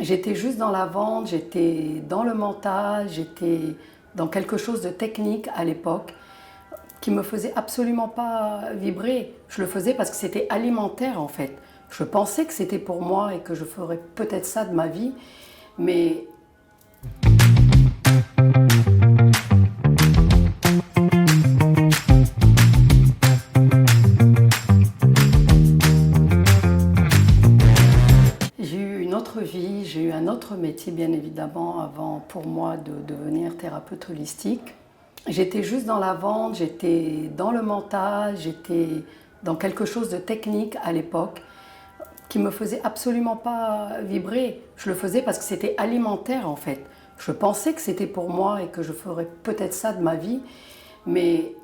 J'étais juste dans la vente, j'étais dans le mental, j'étais dans quelque chose de technique à l'époque qui me faisait absolument pas vibrer. Je le faisais parce que c'était alimentaire en fait. Je pensais que c'était pour moi et que je ferais peut-être ça de ma vie, mais j'ai eu une autre vie, j'ai eu un autre métier bien évidemment avant pour moi de devenir thérapeute holistique. J'étais juste dans la vente, j'étais dans le mental, j'étais dans quelque chose de technique à l'époque qui me faisait absolument pas vibrer. Je le faisais parce que c'était alimentaire en fait. Je pensais que c'était pour moi et que je ferais peut-être ça de ma vie, mais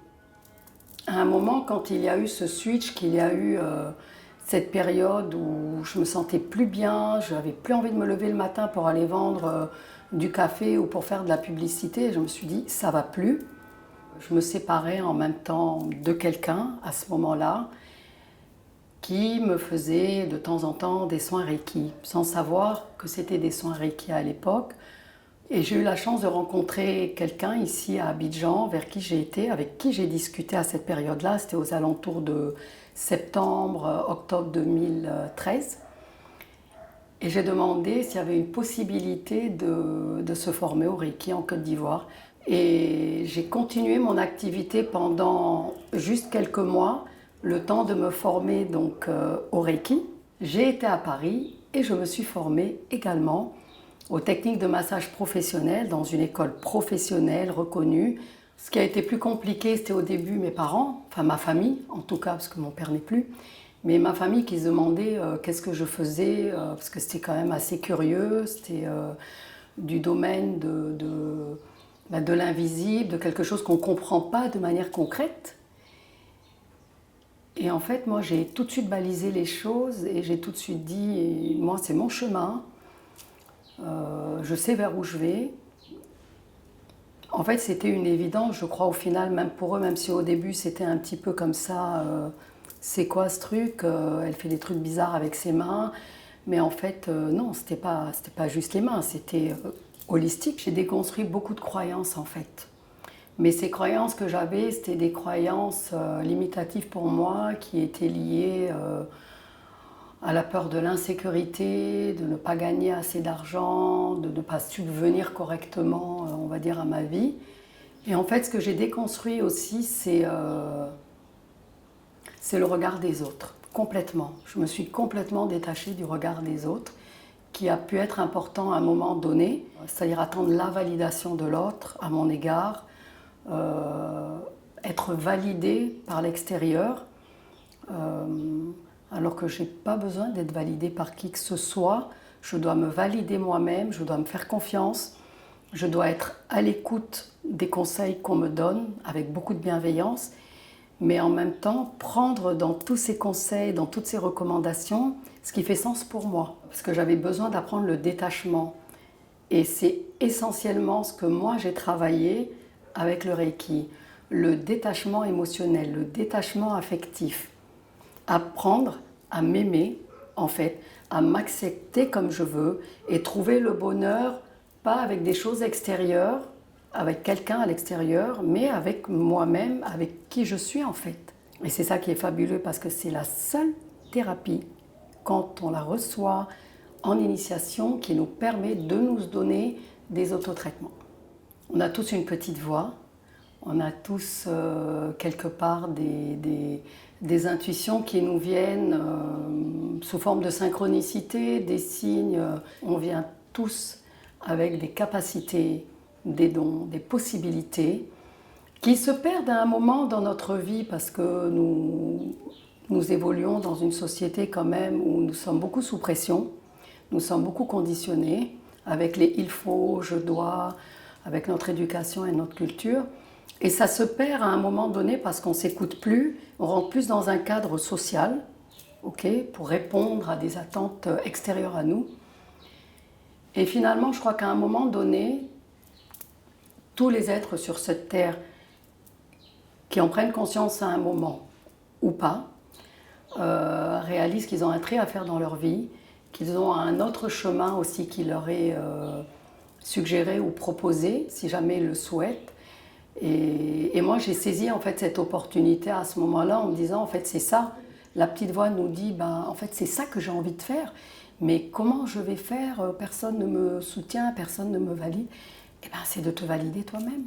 à un moment, quand il y a eu ce switch, qu'il y a eu cette période où je me sentais plus bien, je n'avais plus envie de me lever le matin pour aller vendre du café ou pour faire de la publicité, je me suis dit ça va plus. Je me séparais en même temps de quelqu'un à ce moment-là qui me faisait de temps en temps des soins Reiki, sans savoir que c'était des soins Reiki à l'époque. Et j'ai eu la chance de rencontrer quelqu'un ici à Abidjan, vers qui j'ai été, avec qui j'ai discuté à cette période-là. C'était aux alentours de septembre, octobre 2013. Et j'ai demandé s'il y avait une possibilité de se former au Reiki en Côte d'Ivoire. Et j'ai continué mon activité pendant juste quelques mois, le temps de me former donc au Reiki. J'ai été à Paris et je me suis formée également aux techniques de massage professionnel dans une école professionnelle reconnue. Ce qui a été plus compliqué, c'était au début mes parents, enfin ma famille en tout cas, parce que mon père n'est plus, mais ma famille qui se demandait qu'est-ce que je faisais, parce que c'était quand même assez curieux, c'était du domaine de l'invisible, de quelque chose qu'on ne comprend pas de manière concrète. Et en fait, moi, j'ai tout de suite balisé les choses et j'ai tout de suite dit, moi, c'est mon chemin. Je sais vers où je vais. En fait, c'était une évidence, je crois, au final, même pour eux, même si au début, c'était un petit peu comme ça, c'est quoi ce truc, elle fait des trucs bizarres avec ses mains. Mais en fait, non, c'était pas juste les mains, c'était holistique. J'ai déconstruit beaucoup de croyances, en fait. Mais ces croyances que j'avais, c'était des croyances limitatives pour moi, qui étaient liées à la peur de l'insécurité, de ne pas gagner assez d'argent, de ne pas subvenir correctement, on va dire, à ma vie. Et en fait, ce que j'ai déconstruit aussi, c'est le regard des autres, complètement. Je me suis complètement détachée du regard des autres, qui a pu être important à un moment donné, c'est-à-dire attendre la validation de l'autre à mon égard, être validée par l'extérieur, alors que je n'ai pas besoin d'être validée par qui que ce soit. Je dois me valider moi-même, je dois me faire confiance, je dois être à l'écoute des conseils qu'on me donne avec beaucoup de bienveillance, mais en même temps prendre dans tous ces conseils, dans toutes ces recommandations, ce qui fait sens pour moi. Parce que j'avais besoin d'apprendre le détachement. Et c'est essentiellement ce que moi j'ai travaillé avec le Reiki. Le détachement émotionnel, le détachement affectif. Apprendre à m'aimer, en fait, à m'accepter comme je veux et trouver le bonheur, pas avec des choses extérieures, avec quelqu'un à l'extérieur, mais avec moi-même, avec qui je suis en fait. Et c'est ça qui est fabuleux parce que c'est la seule thérapie, quand on la reçoit en initiation, qui nous permet de nous donner des autotraitements. On a tous une petite voix, on a tous quelque part des intuitions qui nous viennent sous forme de synchronicité, des signes. On vient tous avec des capacités, des dons, des possibilités qui se perdent à un moment dans notre vie parce que nous évoluons dans une société quand même où nous sommes beaucoup sous pression, nous sommes beaucoup conditionnés avec les il faut, je dois, avec notre éducation et notre culture. Et ça se perd à un moment donné parce qu'on ne s'écoute plus, on rentre plus dans un cadre social, pour répondre à des attentes extérieures à nous. Et finalement, je crois qu'à un moment donné, tous les êtres sur cette terre qui en prennent conscience à un moment ou pas, réalisent qu'ils ont un trait à faire dans leur vie qu'ils ont un autre chemin aussi qui leur est suggéré ou proposé, si jamais ils le souhaitent. Et moi, j'ai saisi en fait cette opportunité à ce moment-là en me disant, en fait, c'est ça. La petite voix nous dit, ben, en fait, c'est ça que j'ai envie de faire. Mais comment je vais faire? Personne ne me soutient, personne ne me valide. Eh ben, c'est de te valider toi-même.